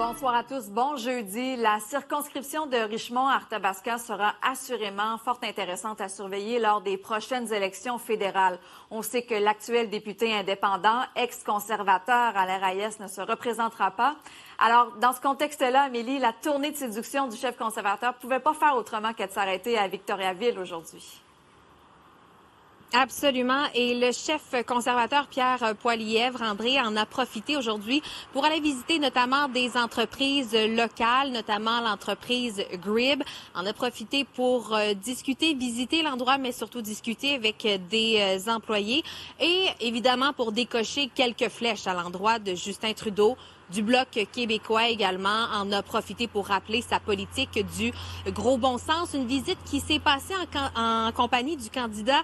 Bonsoir à tous. Bon jeudi. La circonscription de Richmond-Arthabasca sera assurément fort intéressante à surveiller lors des prochaines élections fédérales. On sait que l'actuel député indépendant, ex-conservateur Alain Reyes, ne se représentera pas. Alors, dans ce contexte-là, Amélie, la tournée de séduction du chef conservateur ne pouvait pas faire autrement que de s'arrêter à Victoriaville aujourd'hui. Absolument. Et le chef conservateur Pierre Poilievre, André, en a profité aujourd'hui pour aller visiter notamment des entreprises locales, notamment l'entreprise Grib. En a profité pour discuter, visiter l'endroit, mais surtout discuter avec des employés et évidemment pour décocher quelques flèches à l'endroit de Justin Trudeau. Du Bloc québécois également en a profité pour rappeler sa politique du gros bon sens. Une visite qui s'est passée en compagnie du candidat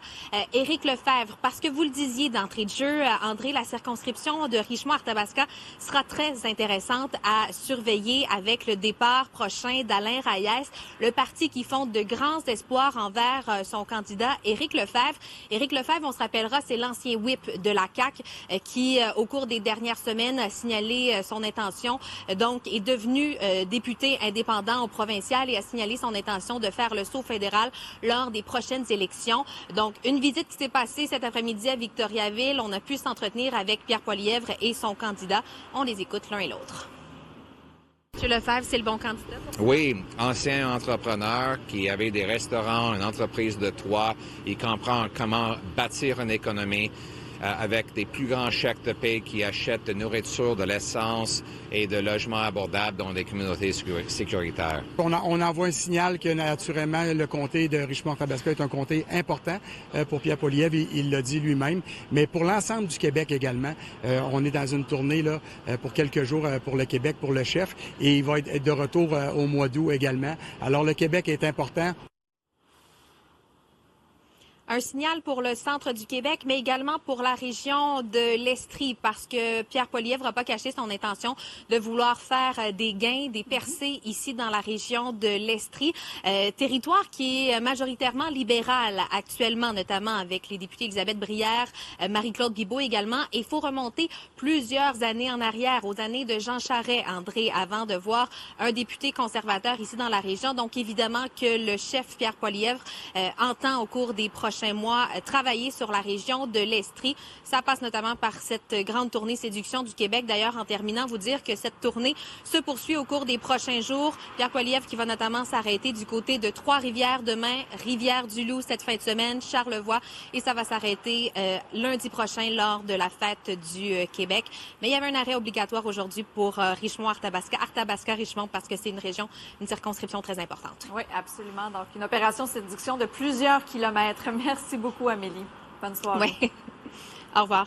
Éric Lefebvre. Parce que vous le disiez d'entrée de jeu, André, la circonscription de Richmond-Arthabasca sera très intéressante à surveiller avec le départ prochain d'Alain Reyes, le parti qui fonde de grands espoirs envers son candidat Éric Lefebvre. Éric Lefebvre, on se rappellera, c'est l'ancien whip de la CAQ qui, au cours des dernières semaines, a signalé son intention, donc est devenu député indépendant au provincial et a signalé son intention de faire le saut fédéral lors des prochaines élections. Donc, une visite qui s'est passée cet après-midi à Victoriaville. On a pu s'entretenir avec Pierre Poilievre et son candidat. On les écoute l'un et l'autre. M. Lefebvre, c'est le bon candidat? Oui, ancien entrepreneur qui avait des restaurants, une entreprise de toit. Il comprend comment bâtir une économie avec des plus grands chèques de paie qui achètent de nourriture, de l'essence et de logements abordables dans des communautés sécuritaires. On envoie un signal que naturellement le comté de Richmond-Arthabasca est un comté important pour Pierre Poilievre, il l'a dit lui-même, mais pour l'ensemble du Québec également. On est dans une tournée là pour quelques jours pour le Québec, pour le chef, et il va être de retour au mois d'août également. Alors le Québec est important. Un signal pour le centre du Québec, mais également pour la région de l'Estrie, parce que Pierre Poilievre n'a pas caché son intention de vouloir faire des gains, des percées ici dans la région de l'Estrie. Territoire qui est majoritairement libéral actuellement, notamment avec les députés Elisabeth Brière, Marie-Claude Bibeau également. Et il faut remonter plusieurs années en arrière, aux années de Jean Charest, André, avant de voir un député conservateur ici dans la région. Donc évidemment que le chef Pierre Poilievre entend au cours des prochains mois travailler sur la région de l'Estrie. Ça passe notamment par cette grande tournée séduction du Québec. D'ailleurs, en terminant, vous dire que cette tournée se poursuit au cours des prochains jours. Pierre Poilievre qui va notamment s'arrêter du côté de Trois-Rivières demain, Rivière-du-Loup cette fin de semaine, Charlevoix, et ça va s'arrêter lundi prochain lors de la fête du Québec. Mais il y avait un arrêt obligatoire aujourd'hui pour Richmond-Arthabasca, Arthabasca-Richmond, parce que c'est une région, une circonscription très importante. Oui, absolument. Donc, une opération séduction de plusieurs kilomètres. Merci beaucoup, Amélie. Bonne soirée. Oui. Au revoir.